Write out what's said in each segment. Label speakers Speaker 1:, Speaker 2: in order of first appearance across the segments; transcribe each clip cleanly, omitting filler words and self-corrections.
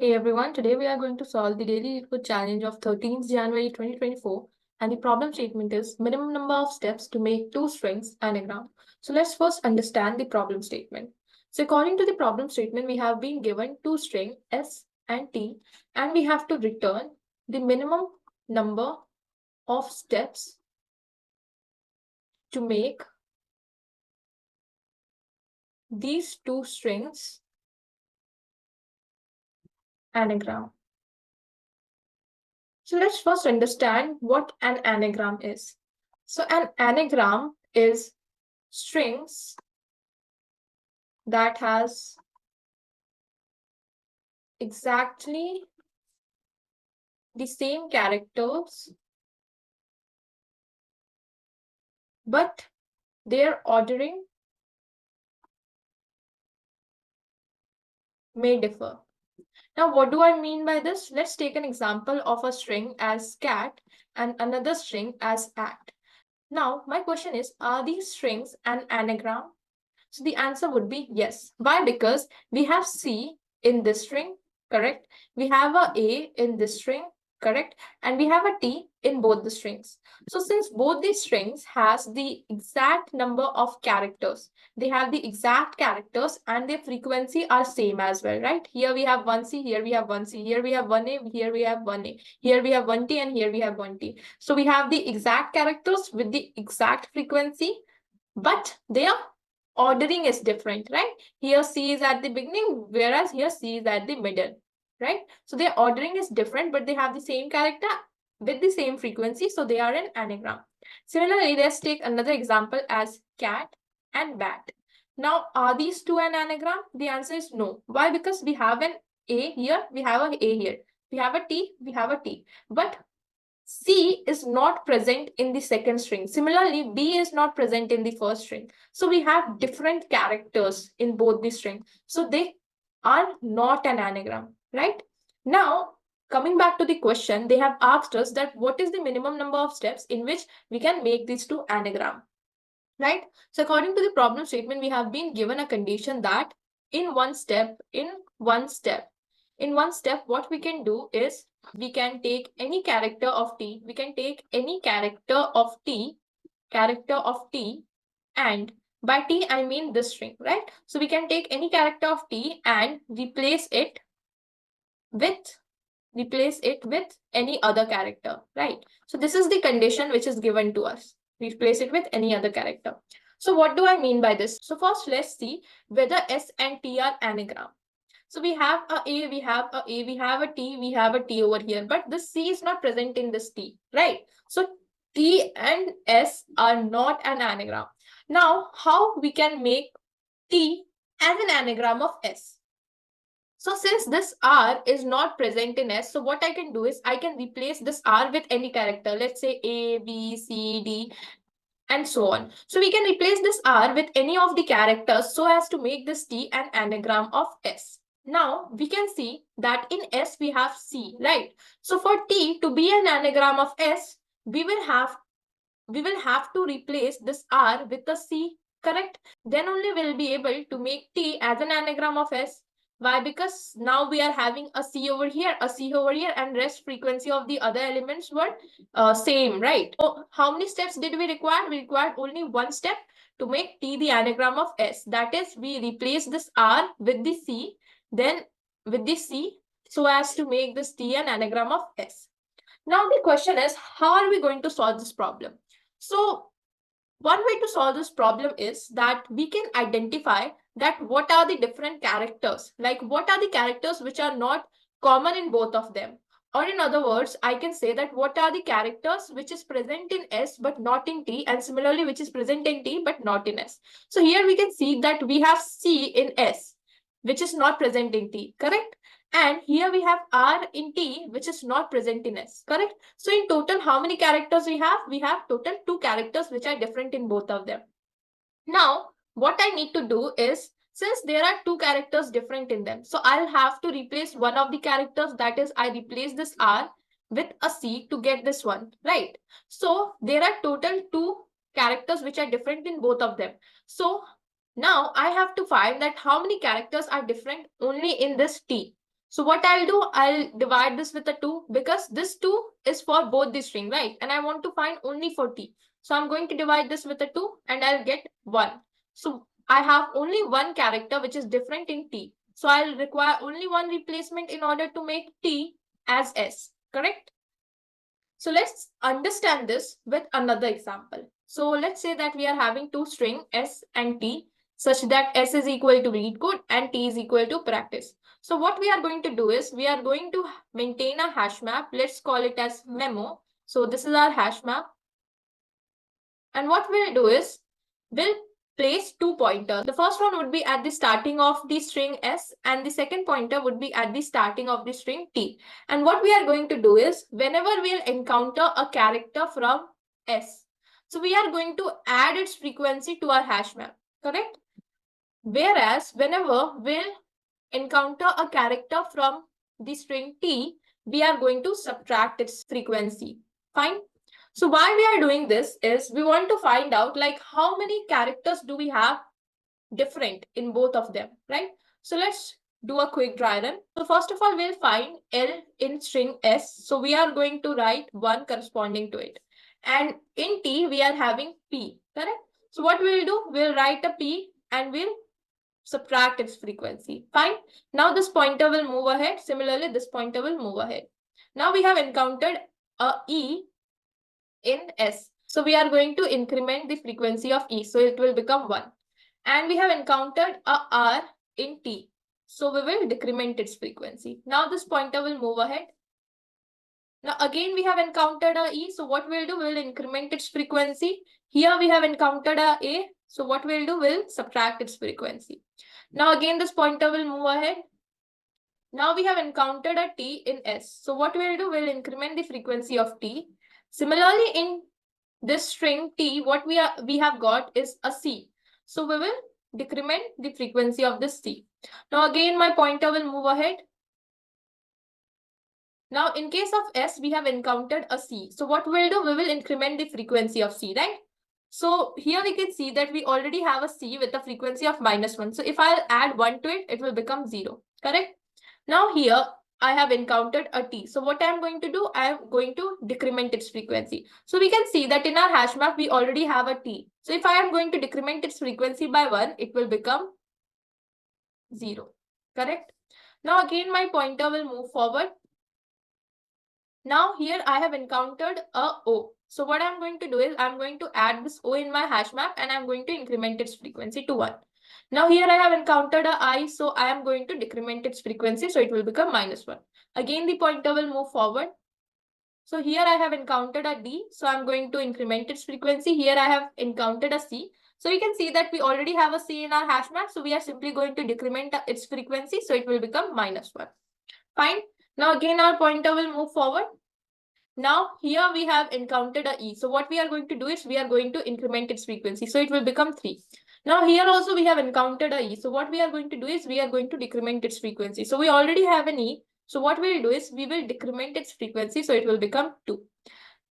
Speaker 1: Hey everyone, today we are going to solve the daily LeetCode challenge of 13th January 2024, and the problem statement is minimum number of steps to make two strings anagram. So let's first understand the problem statement. So according to the problem statement, we have been given two strings S and T, and we have to return the minimum number of steps to make these two strings anagram. So let's first understand what an anagram is. So an anagram is strings that has exactly the same characters, but their ordering may differ. Now, what do I mean by this? Let's take an example of a string as cat and another string as at. Now, my question is, are these strings an anagram? So the answer would be yes. Why? Because we have C in this string, correct? We have a in this string, correct? And we have a T in both the strings. So since both these strings has the exact number of characters, they have the exact characters and their frequency are same as well, right? Here we have one C, here we have one C, here we have one A, here we have one A, here we have one T, and here we have one T. So we have the exact characters with the exact frequency, but their ordering is different, right? Here C is at the beginning, whereas here C is at the middle, right? So their ordering is different, but they have the same character with the same frequency, so they are an anagram. Similarly, let's take another example as cat and bat. Now, are these two an anagram? The answer is no. Why? Because we have an A here, we have an A here. We have a T, we have a T. But C is not present in the second string. Similarly, B is not present in the first string. So we have different characters in both the string. So they are not an anagram, right? Now, coming back to the question, they have asked us that what is the minimum number of steps in which we can make these two anagram, right? So according to the problem statement, we have been given a condition that in one step, what we can do is we can take any character of T, and by T, I mean this string, right? So we can take any character of T and replace it with any other character, right? So this is the condition which is given to us. Replace it with any other character. So what do I mean by this? So first, let's see whether S and T are anagram. So we have we have we have a T over here, but the C is not present in this T, right? So T and S are not an anagram. Now, how we can make T as an anagram of S? So since this R is not present in S, so what I can do is I can replace this R with any character. Let's say A, B, C, D, and so on. So we can replace this R with any of the characters so as to make this T an anagram of S. Now we can see that in S we have C, right? So for T to be an anagram of S, we will have to replace this R with a C, correct? Then only we'll be able to make T as an anagram of S. Why? Because now we are having a C over here, a C over here, and rest frequency of the other elements were same, right? So how many steps did we require? We required only one step to make T the anagram of S. That is, we replace this R with the C, then with the C, so as to make this T an anagram of S. Now the question is, how are we going to solve this problem? So one way to solve this problem is that we can identify that what are the different characters, like what are the characters which are not common in both of them. Or in other words, I can say that what are the characters which is present in S but not in T, and similarly which is present in T but not in S. So here we can see that we have C in S, which is not present in T, correct? And here we have R in T, which is not present in S, correct? So in total, how many characters we have? We have total 2 characters which are different in both of them. Now, what I need to do is, since there are 2 characters different in them, so I'll have to replace one of the characters, that is, I replace this R with a C to get this one, right? So there are total 2 characters which are different in both of them. So now I have to find that how many characters are different only in this T. So what I'll do, I'll divide this with a 2 because this 2 is for both the string, right? And I want to find only for t. So I'm going to divide this with a 2 and I'll get 1. So I have only one character which is different in t. So I'll require only one replacement in order to make t as s, correct? So let's understand this with another example. So let's say that we are having two string s and t such that s is equal to read code and t is equal to practice. So what we are going to do is we are going to maintain a hash map. Let's call it as memo. So this is our hash map. And what we'll do is we'll place two pointers. The first one would be at the starting of the string s and the second pointer would be at the starting of the string t. And what we are going to do is whenever we'll encounter a character from s, so we are going to add its frequency to our hash map, correct? Whereas whenever we'll encounter a character from the string t, we are going to subtract its frequency. Fine. So why we are doing this is we want to find out like how many characters do we have different in both of them, right? So let's do a quick dry run. So first of all, we'll find L in string S. So we are going to write 1 corresponding to it. And in T, we are having P, correct? So what we'll do, we'll write a P and we'll subtract its frequency. Fine. Now this pointer will move ahead. Similarly, this pointer will move ahead. Now we have encountered a E in S. So we are going to increment the frequency of E. So it will become 1. And we have encountered a R in T. So we will decrement its frequency. Now this pointer will move ahead. Now again we have encountered a E. So what we'll do, we'll increment its frequency. Here we have encountered a. So what we'll do, we'll subtract its frequency. Now again this pointer will move ahead. Now we have encountered a T in S. So what we'll do, we'll increment the frequency of T. Similarly, in this string T, what we have got is a C. So we will decrement the frequency of this C. Now again, my pointer will move ahead. Now in case of S, we have encountered a C. So what we'll do, we will increment the frequency of C, right? So here we can see that we already have a C with a frequency of -1. So if I add 1 to it, it will become 0, correct? Now here, I have encountered a T. So what I'm going to do, I am going to decrement its frequency. So we can see that in our hash map, we already have a T. So if I am going to decrement its frequency by 1, it will become 0, correct? Now again, my pointer will move forward. Now here I have encountered a O. So what I'm going to do is I'm going to add this O in my hash map and I'm going to increment its frequency to 1. Now here I have encountered a I, so I am going to decrement its frequency, so it will become -1. Again, the pointer will move forward. So here I have encountered a D, so I'm going to increment its frequency. Here I have encountered a C. So you can see that we already have a C in our hash map, so we are simply going to decrement its frequency, so it will become -1. Fine. Now again, our pointer will move forward. Now here we have encountered a E. So what we are going to do is we are going to increment its frequency. So it will become 3. Now here also we have encountered a E. So what we are going to do is we are going to decrement its frequency. So we already have an E. So what we'll do is we will decrement its frequency. So it will become 2.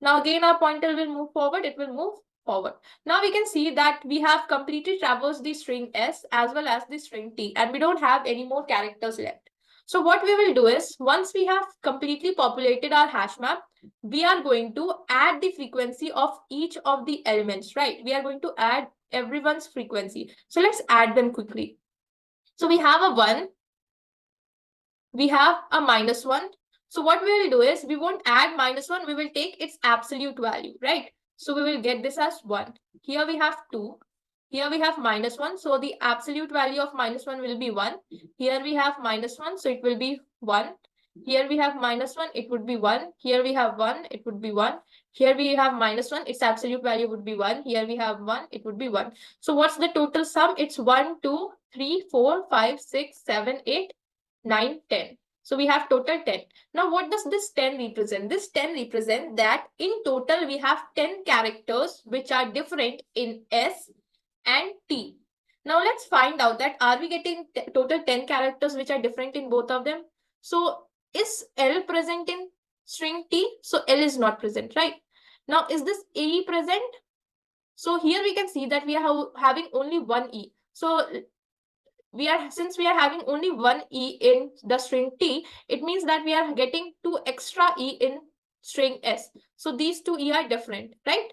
Speaker 1: Now again our pointer will move forward. It will move forward. Now we can see that we have completely traversed the string S as well as the string T. And we don't have any more characters left. So what we will do is once we have completely populated our hash map, we are going to add the frequency of each of the elements, right? We are going to add everyone's frequency. So let's add them quickly. So we have a 1. We have a -1. So what we will do is we won't add -1. We will take its absolute value, right? So we will get this as 1. Here we have 2. Here we have -1. So the absolute value of -1 will be 1. Here we have -1. So it will be 1. Here we have -1, it would be 1. Here we have 1, it would be 1. Here we have -1, its absolute value would be 1. Here we have 1, it would be 1. So what's the total sum? It's 1, 2, 3, 4, 5, 6, 7, 8, 9, 10. So we have total 10. Now what does this 10 represent? This 10 represents that in total we have 10 characters which are different in S and T. Now let's find out that are we getting total 10 characters which are different in both of them? So is L present in string T? So L is not present, right? Now is this E present? So here we can see that we are having only one E. So since we are having only one E in the string T, it means that we are getting 2 extra E in string S. So these 2 E are different, right?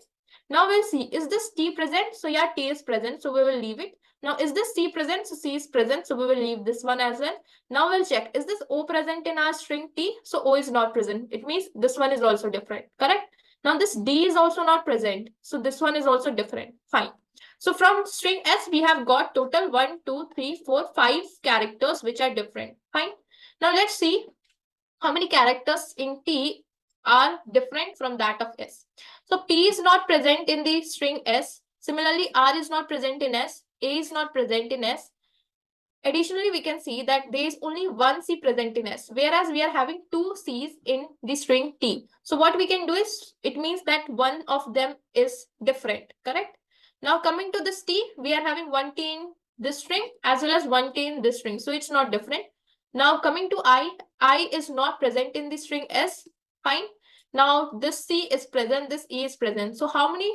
Speaker 1: Now we'll see, is this T present? So yeah, T is present, so we will leave it. Now is this C present? So C is present, so we will leave this one as well. Now we'll check, is this O present in our string T? So O is not present. It means this one is also different, correct? Now this D is also not present, so this one is also different. Fine. So from string S, we have got total 1, 2, 3, 4, 5 characters which are different. Fine. Now let's see how many characters in T are different from that of S. So P is not present in the string S. Similarly, R is not present in S. A is not present in S. Additionally, we can see that there is only one C present in S, whereas we are having two C's in the string T. So what we can do is, it means that one of them is different, correct? Now coming to this T, we are having one T in this string as well as one T in this string. So it's not different. Now coming to I is not present in the string S. Fine. Now this C is present, this E is present. So how many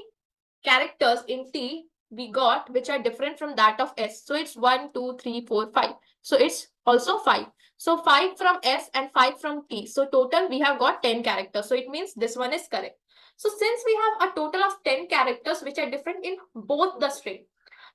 Speaker 1: characters in T we got which are different from that of S? So it's 1, 2, 3, 4, 5. So it's also 5. So 5 from S and 5 from T. So total we have got 10 characters. So it means this one is correct. So since we have a total of 10 characters which are different in both the string,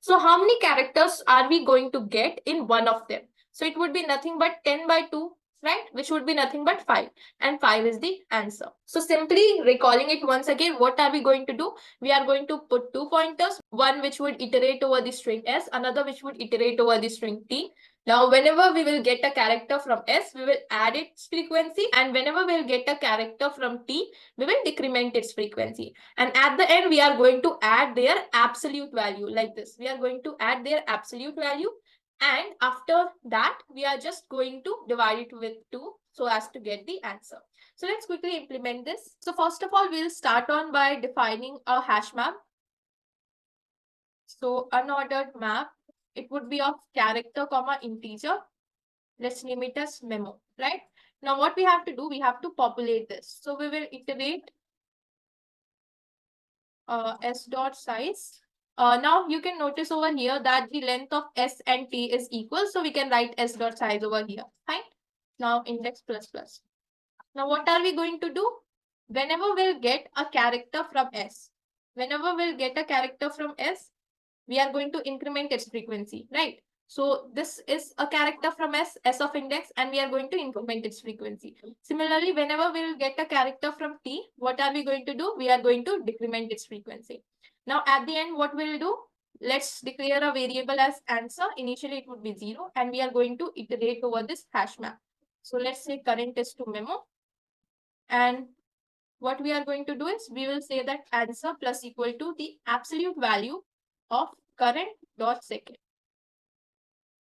Speaker 1: so how many characters are we going to get in one of them? So it would be nothing but 10 by 2, right? Which would be nothing but 5. And 5 is the answer. So simply recalling it once again, what are we going to do? We are going to put two pointers, one which would iterate over the string S, another which would iterate over the string T. Now, whenever we will get a character from S, we will add its frequency, and whenever we'll get a character from T, we will decrement its frequency. And at the end, we are going to add their absolute value like this. We are going to add their absolute value, and after that, we are just going to divide it with 2 so as to get the answer. So let's quickly implement this. So first of all, we'll start on by defining a hash map. So unordered map, it would be of character comma integer. Let's name it as memo, right? Now what we have to do, we have to populate this. So we will iterate s dot size. Now you can notice over here that the length of s and t is equal. So we can write s dot size over here, fine? Now index plus plus. Now what are we going to do? Whenever we'll get a character from S, we are going to increment its frequency, right? So this is a character from S of index, and we are going to increment its frequency. Similarly, whenever we'll get a character from T, what are we going to do? We are going to decrement its frequency. Now at the end, what we'll do? Let's declare a variable as answer. Initially, it would be 0, and we are going to iterate over this hash map. So let's say current is to memo. And what we are going to do is we will say that answer plus equal to the absolute value of current dot second.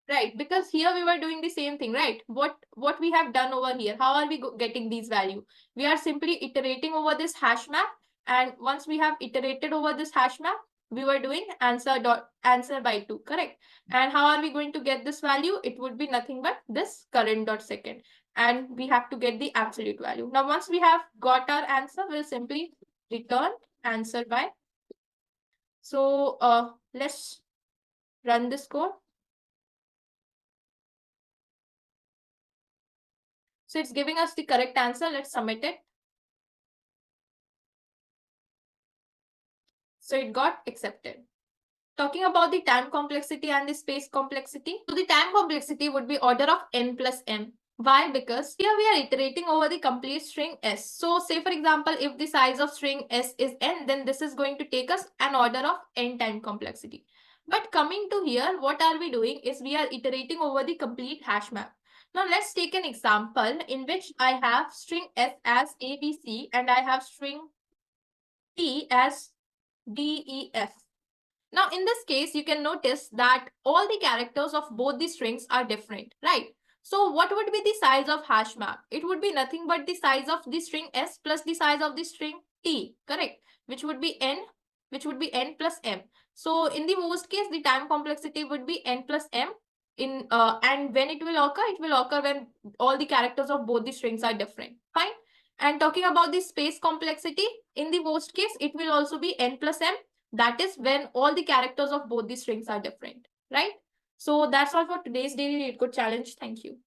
Speaker 1: Right, because here we were doing the same thing, right? What we have done over here, how are we getting these value? We are simply iterating over this hash map, and once we have iterated over this hash map, we were doing answer by 2, correct? And how are we going to get this value? It would be nothing but this current dot second, and we have to get the absolute value. Now once we have got our answer, we'll simply return answer by. So let's run this code. So it's giving us the correct answer. Let's submit it. So it got accepted. Talking about the time complexity and the space complexity. So the time complexity would be order of n plus m. Why? Because here we are iterating over the complete string S. So say for example, if the size of string S is n, then this is going to take us an order of n time complexity. But coming to here, what are we doing is we are iterating over the complete hash map. Now let's take an example in which I have string S as ABC and I have string T as DEF. Now, in this case, you can notice that all the characters of both the strings are different, right? So what would be the size of hash map? It would be nothing but the size of the string S plus the size of the string T, correct? Which would be n plus m. So in the most case, the time complexity would be n plus m. And when it will occur when all the characters of both the strings are different. Fine. And talking about the space complexity, in the worst case, it will also be n plus m. That is when all the characters of both the strings are different, right? So that's all for today's daily LeetCode challenge. Thank you.